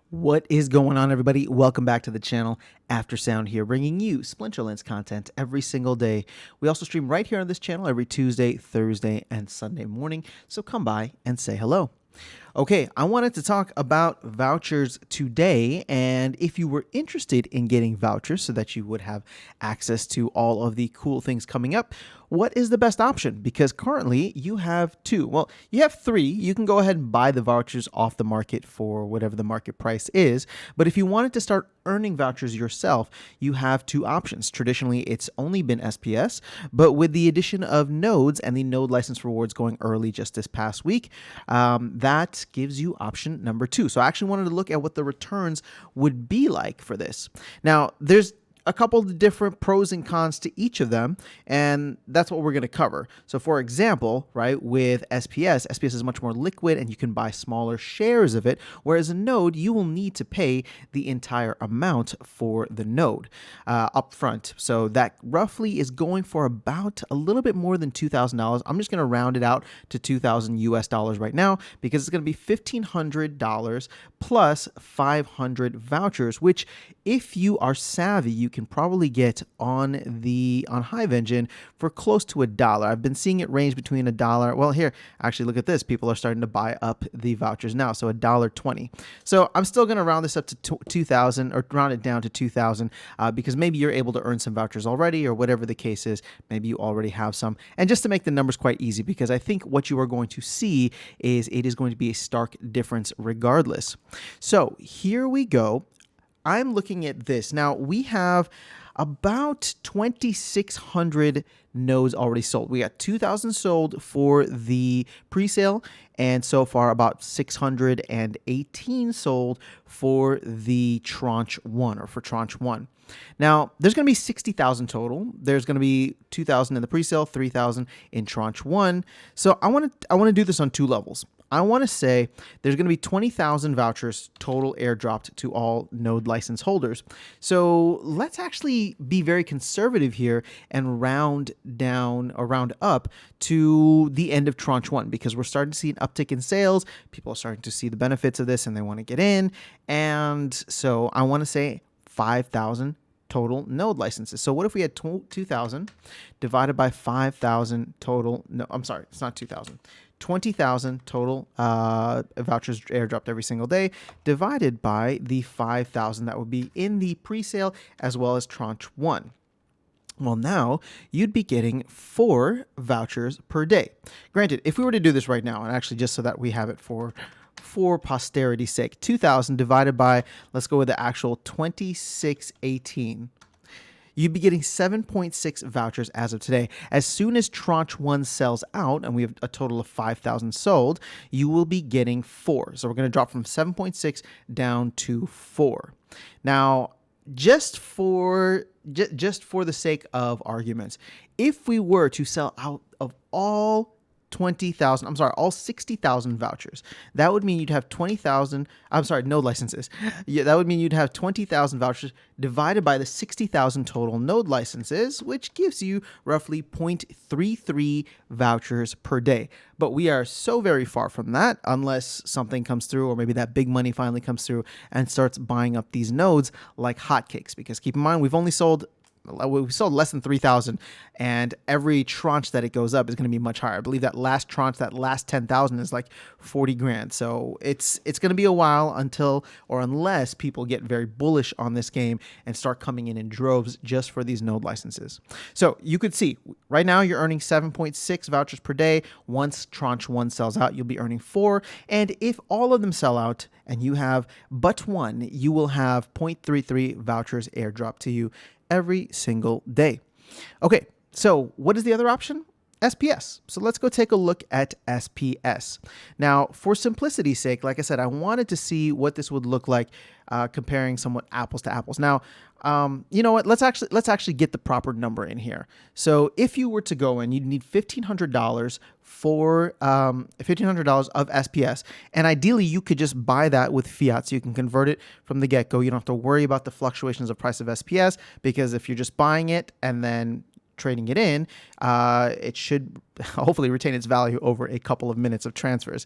What is going on, everybody? Welcome back to the channel. After Sound here, bringing you Splinterlands content every single day. We also stream right here on this channel every Tuesday, Thursday, and Sunday morning, so come by and say hello. Okay, I wanted to talk about vouchers today, and if you were interested in getting vouchers so that you would have access to all of the cool things coming up, what is the best option? Because currently you have two. Well, you have three. You can go ahead and buy the vouchers off the market for whatever the market price is. But if you wanted to start earning vouchers yourself, you have two options. Traditionally, it's only been SPS, but with the addition of nodes and the node license rewards going early just this past week, that gives you option number two. So I actually wanted to look at what the returns would be like for this. Now, there's a couple of different pros and cons to each of them, and that's what we're going to cover. So for example, right, with SPS is much more liquid and you can buy smaller shares of it, whereas a node, you will need to pay the entire amount for the node up front. So that roughly is going for about a little bit more than $2,000. I'm just going to round it out to 2,000 US dollars right now because it's going to be $1,500 plus 500 vouchers, which if you are savvy, you can probably get on Hive Engine for close to $1. I've been seeing it range between $1. Well, here, actually, look at this. People are starting to buy up the vouchers now, so $1.20. So I'm still going to round this up to 2,000 or round it down to 2,000 because maybe you're able to earn some vouchers already or whatever the case is. Maybe you already have some. And just to make the numbers quite easy, because I think what you are going to see is it is going to be a stark difference regardless. So here we go. I'm looking at this. Now, we have about 2,600 nodes already sold. We got 2,000 sold for the pre-sale, and so far about 618 sold for the tranche one or for tranche one. Now, there's going to be 60,000 total. There's going to be 2,000 in the pre-sale, 3,000 in tranche one. So I want to do this on two levels. I want to say there's going to be 20,000 vouchers total airdropped to all node license holders. So let's actually be very conservative here and round down or round up to the end of tranche one, because we're starting to see an uptick in sales. People are starting to see the benefits of this and they want to get in. And so I want to say 5,000 total node licenses. So what if we had 2,000 divided by 5,000 total? No, I'm sorry, it's not 2,000. 20,000 total vouchers airdropped every single day divided by the 5,000 that would be in the pre-sale as well as tranche one. Well, now you'd be getting 4 vouchers per day. Granted, if we were to do this right now, and actually just so that we have it for posterity's sake, 2,000 divided by, let's go with the actual 2618. You'd be getting 7.6 vouchers as of today. As soon as tranche one sells out, and we have a total of 5,000 sold, you will be getting 4. So we're going to drop from 7.6 down to 4. Now, just for the sake of arguments, if we were to sell out of all 60,000 vouchers, that would mean you'd have 20,000, node licenses. Yeah, that would mean you'd have 20,000 vouchers divided by the 60,000 total node licenses, which gives you roughly 0.33 vouchers per day. But we are so very far from that unless something comes through, or maybe that big money finally comes through and starts buying up these nodes like hotcakes. Because keep in mind, we sold less than 3,000, and every tranche that it goes up is going to be much higher. I believe that last tranche, that last 10,000 is like 40 grand. So it's going to be a while unless people get very bullish on this game and start coming in droves just for these node licenses. So you could see right now you're earning 7.6 vouchers per day. Once tranche one sells out, you'll be earning 4. And if all of them sell out and you have but one, you will have 0.33 vouchers airdrop to you every single day. Okay, so what is the other option? SPS. So let's go take a look at SPS. Now, for simplicity's sake, like I said, I wanted to see what this would look like comparing somewhat apples to apples. Now, you know what? Let's actually get the proper number in here. So if you were to go in, you'd need $1,500 for $1,500 of SPS, and ideally you could just buy that with fiat, so you can convert it from the get-go. You don't have to worry about the fluctuations of price of SPS, because if you're just buying it and then trading it in, it should hopefully retain its value over a couple of minutes of transfers.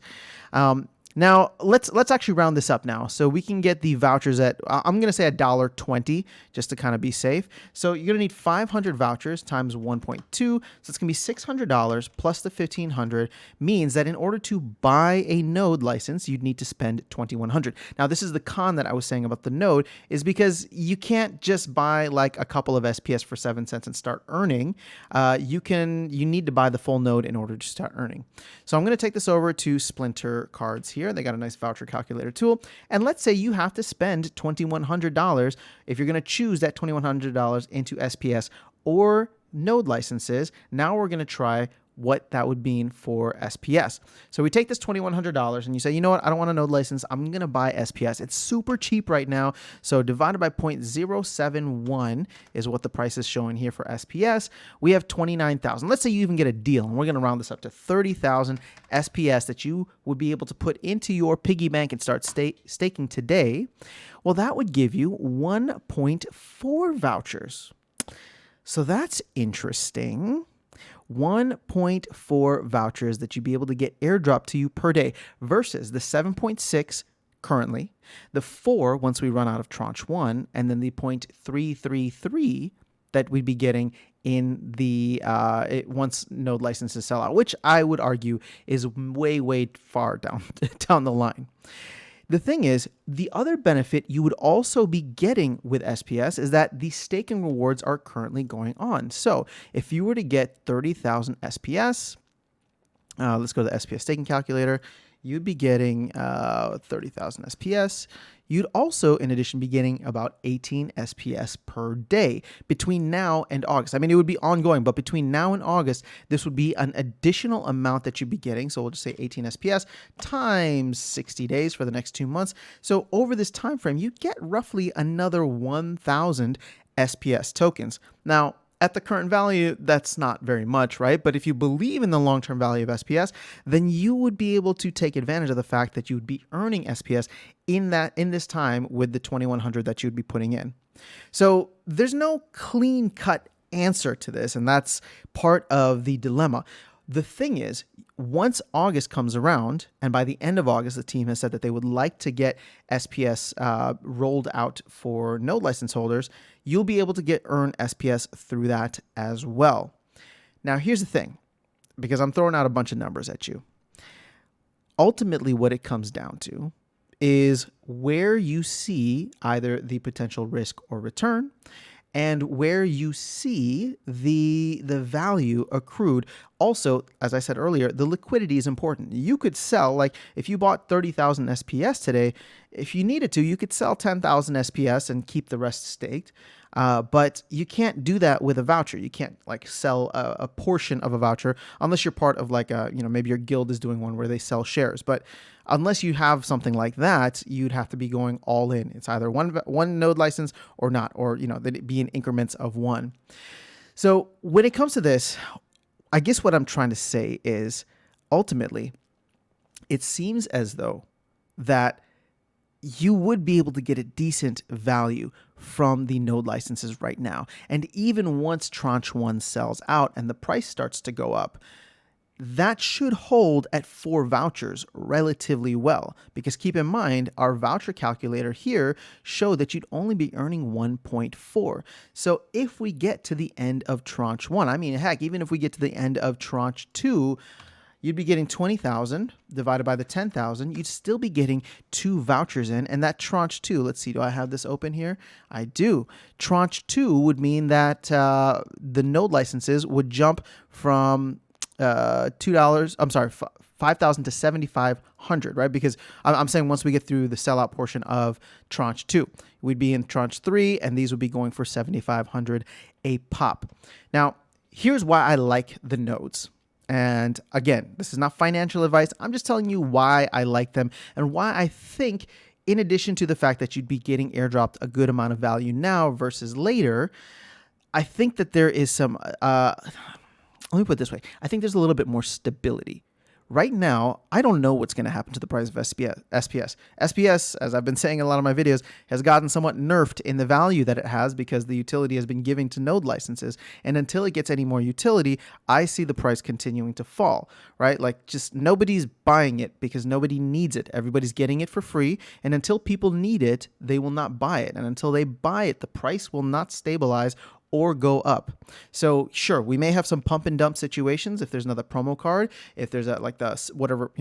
Now let's actually round this up now, so we can get the vouchers at I'm gonna say $1.20 just to kind of be safe. So you're gonna need 500 vouchers times 1.2, so it's gonna be $600 plus the 1,500 means that in order to buy a node license, you'd need to spend 2,100. Now this is the con that I was saying about the node, is because you can't just buy like a couple of SPS for 7 cents and start earning. You need to buy the full node in order to start earning. So I'm gonna take this over to Splinter Cards here. They got a nice voucher calculator tool. And let's say you have to spend $2,100 if you're going to choose that $2,100 into SPS or node licenses. Now we're going to try what that would mean for SPS. So we take this $2,100 and you say, you know what, I don't want a node license. I'm going to buy SPS. It's super cheap right now. So divided by 0.071 is what the price is showing here for SPS. We have 29,000. Let's say you even get a deal, and we're going to round this up to 30,000 SPS that you would be able to put into your piggy bank and start staking today. Well, that would give you 1.4 vouchers. So that's interesting. 1.4 vouchers that you'd be able to get airdropped to you per day versus the 7.6 currently, the 4 once we run out of tranche 1, and then the 0.333 that we'd be getting in the once node licenses sell out, which I would argue is way far down the line. The thing is, the other benefit you would also be getting with SPS is that the staking rewards are currently going on. So if you were to get 30,000 SPS, let's go to the SPS staking calculator, you'd be getting 30,000 SPS. You'd also, in addition, be getting about 18 SPS per day between now and August. I mean, it would be ongoing, but between now and August, this would be an additional amount that you'd be getting. So we'll just say 18 SPS times 60 days for the next 2 months. So over this time frame, you get roughly another 1,000 SPS tokens. Now, at the current value, that's not very much, right? But if you believe in the long-term value of SPS, then you would be able to take advantage of the fact that you would be earning SPS in this time with the 2,100 that you'd be putting in. So there's no clean-cut answer to this, and that's part of the dilemma. The thing is, once August comes around, and by the end of August, the team has said that they would like to get SPS rolled out for node license holders, you'll be able to earn SPS through that as well. Now, here's the thing, because I'm throwing out a bunch of numbers at you. Ultimately, what it comes down to is where you see either the potential risk or return, and where you see the value accrued. Also, as I said earlier, the liquidity is important. You could sell, like if you bought 30,000 SPS today, if you needed to, you could sell 10,000 SPS and keep the rest staked. But you can't do that with a voucher. You can't like sell a portion of a voucher unless you're part of like maybe your guild is doing one where they sell shares. But unless you have something like that, you'd have to be going all in. It's either one node license or not, or they'd be in increments of 1. So when it comes to this, I guess what I'm trying to say is ultimately, it seems as though that you would be able to get a decent value from the node licenses right now. And even once tranche 1 sells out and the price starts to go up, that should hold at 4 vouchers relatively well, because keep in mind, our voucher calculator here showed that you'd only be earning 1.4. So if we get to the end of tranche 1, I mean, heck, even if we get to the end of tranche 2, you'd be getting 20,000 divided by the 10,000. You'd still be getting 2 vouchers in, and that tranche 2, let's see, do I have this open here? I do. Tranche 2 would mean that the node licenses would jump from $2, I'm sorry, 5,000 to 7,500, right? Because I'm saying once we get through the sellout portion of tranche 2, we'd be in tranche 3, and these would be going for 7,500 a pop. Now, here's why I like the nodes. And again, this is not financial advice. I'm just telling you why I like them and why I think, in addition to the fact that you'd be getting airdropped a good amount of value now versus later, I think that there is some, let me put it this way. I think there's a little bit more stability. right now, I don't know what's going to happen to the price of SPS. SPS, as I've been saying in a lot of my videos, has gotten somewhat nerfed in the value that it has because the utility has been giving to node licenses. And until it gets any more utility, I see the price continuing to fall, right? Like, just nobody's buying it because nobody needs it. Everybody's getting it for free. And until people need it, they will not buy it. And until they buy it, the price will not stabilize or go up. So sure, we may have some pump and dump situations if there's another promo card, if there's like the whatever,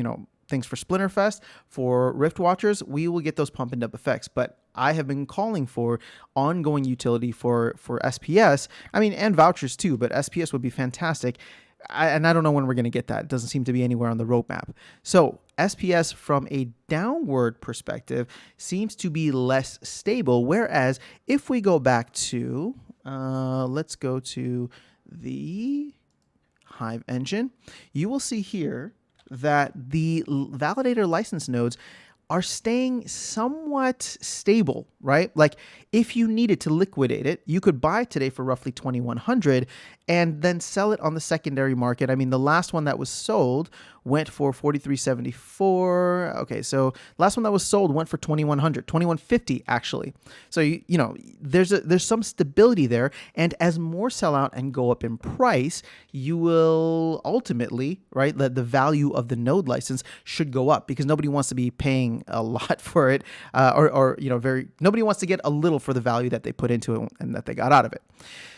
things for Splinterfest, for Rift Watchers, we will get those pump and dump effects. But I have been calling for ongoing utility for SPS. I mean, and vouchers too, but SPS would be fantastic. And I don't know when we're going to get that. It doesn't seem to be anywhere on the roadmap. So SPS from a downward perspective seems to be less stable. Whereas if we go back to, let's go to the Hive engine, you will see here that the validator license nodes are staying somewhat stable, right? Like, if you needed to liquidate it, you could buy today for roughly 2,100 and then sell it on the secondary market. I mean, the last one that was sold went for 43.74. Okay, so last one that was sold went for 2,100, 2,150 actually. So there's some stability there, and as more sell out and go up in price, you will ultimately, right, the value of the node license should go up because nobody wants to be paying a lot for it, nobody wants to get a little for the value that they put into it and that they got out of it.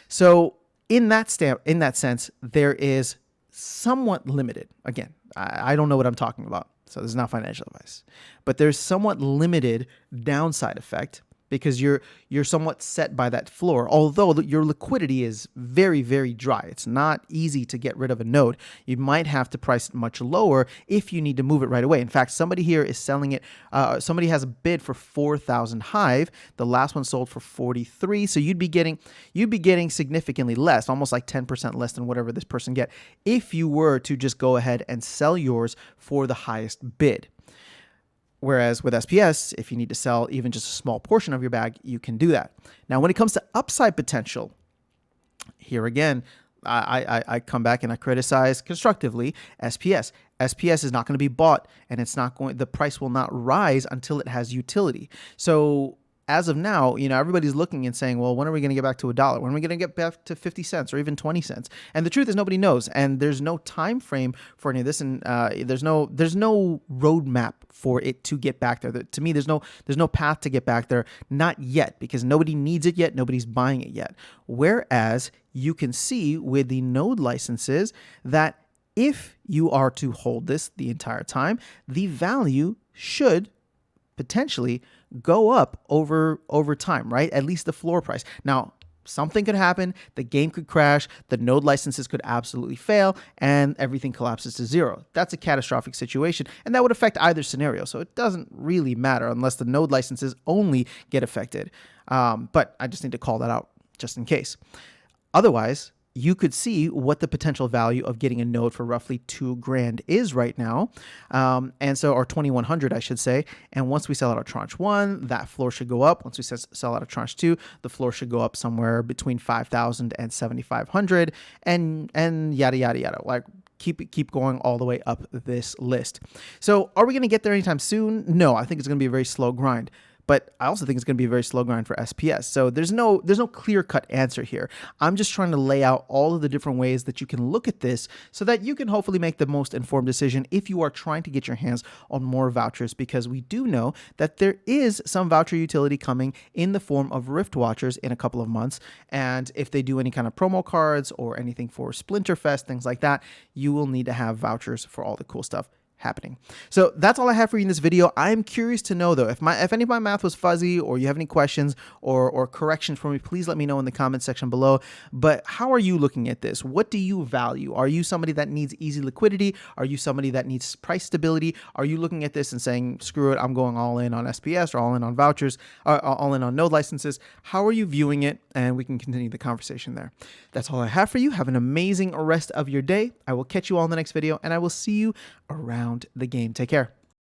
So in that sense, there is somewhat limited. Again, I don't know what I'm talking about, so this is not financial advice, but there's somewhat limited downside effect because you're somewhat set by that floor. Although your liquidity is very, very dry. It's not easy to get rid of a node. You might have to price it much lower if you need to move it right away. In fact, somebody here is selling it. Somebody has a bid for 4,000 Hive. The last one sold for 43. So you'd be getting significantly less, almost like 10% less than whatever this person get, if you were to just go ahead and sell yours for the highest bid. Whereas with SPS, if you need to sell even just a small portion of your bag, you can do that. Now, when it comes to upside potential, here again, I come back and I criticize constructively SPS. SPS is not going to be bought, and the price will not rise until it has utility. So as of now, everybody's looking and saying, well, when are we going to get back to $1? When are we going to get back to 50 cents or even 20 cents? And the truth is nobody knows. And there's no time frame for any of this. And there's no roadmap for it to get back there. To me, there's no path to get back there. Not yet, because nobody needs it yet. Nobody's buying it yet. Whereas you can see with the node licenses that if you are to hold this the entire time, the value should potentially go up over time, right? At least the floor price. Now, something could happen. The game could crash. The node licenses could absolutely fail, and everything collapses to zero. That's a catastrophic situation, and that would affect either scenario. So it doesn't really matter unless the node licenses only get affected. But I just need to call that out just in case. Otherwise, you could see what the potential value of getting a node for roughly $2,000 is right now. Or 2,100, I should say. And once we sell out of tranche 1, that floor should go up. Once we sell out of tranche 2, the floor should go up somewhere between 5,000 and 7,500, and yada, yada, yada. Like, keep going all the way up this list. So are we going to get there anytime soon? No, I think it's going to be a very slow grind. But I also think it's going to be a very slow grind for SPS. So there's no clear-cut answer here. I'm just trying to lay out all of the different ways that you can look at this so that you can hopefully make the most informed decision if you are trying to get your hands on more vouchers, because we do know that there is some voucher utility coming in the form of Rift Watchers in a couple of months. And if they do any kind of promo cards or anything for Splinterfest, things like that, you will need to have vouchers for all the cool stuff happening. So that's all I have for you in this video. I'm curious to know, though, if any of my math was fuzzy or you have any questions or corrections for me, please let me know in the comment section below. But how are you looking at this? What do you value? Are you somebody that needs easy liquidity? Are you somebody that needs price stability? Are you looking at this and saying, screw it, I'm going all in on SPS or all in on vouchers, or all in on node licenses? How are you viewing it? And we can continue the conversation there. That's all I have for you. Have an amazing rest of your day. I will catch you all in the next video, and I will see you around the game. Take care.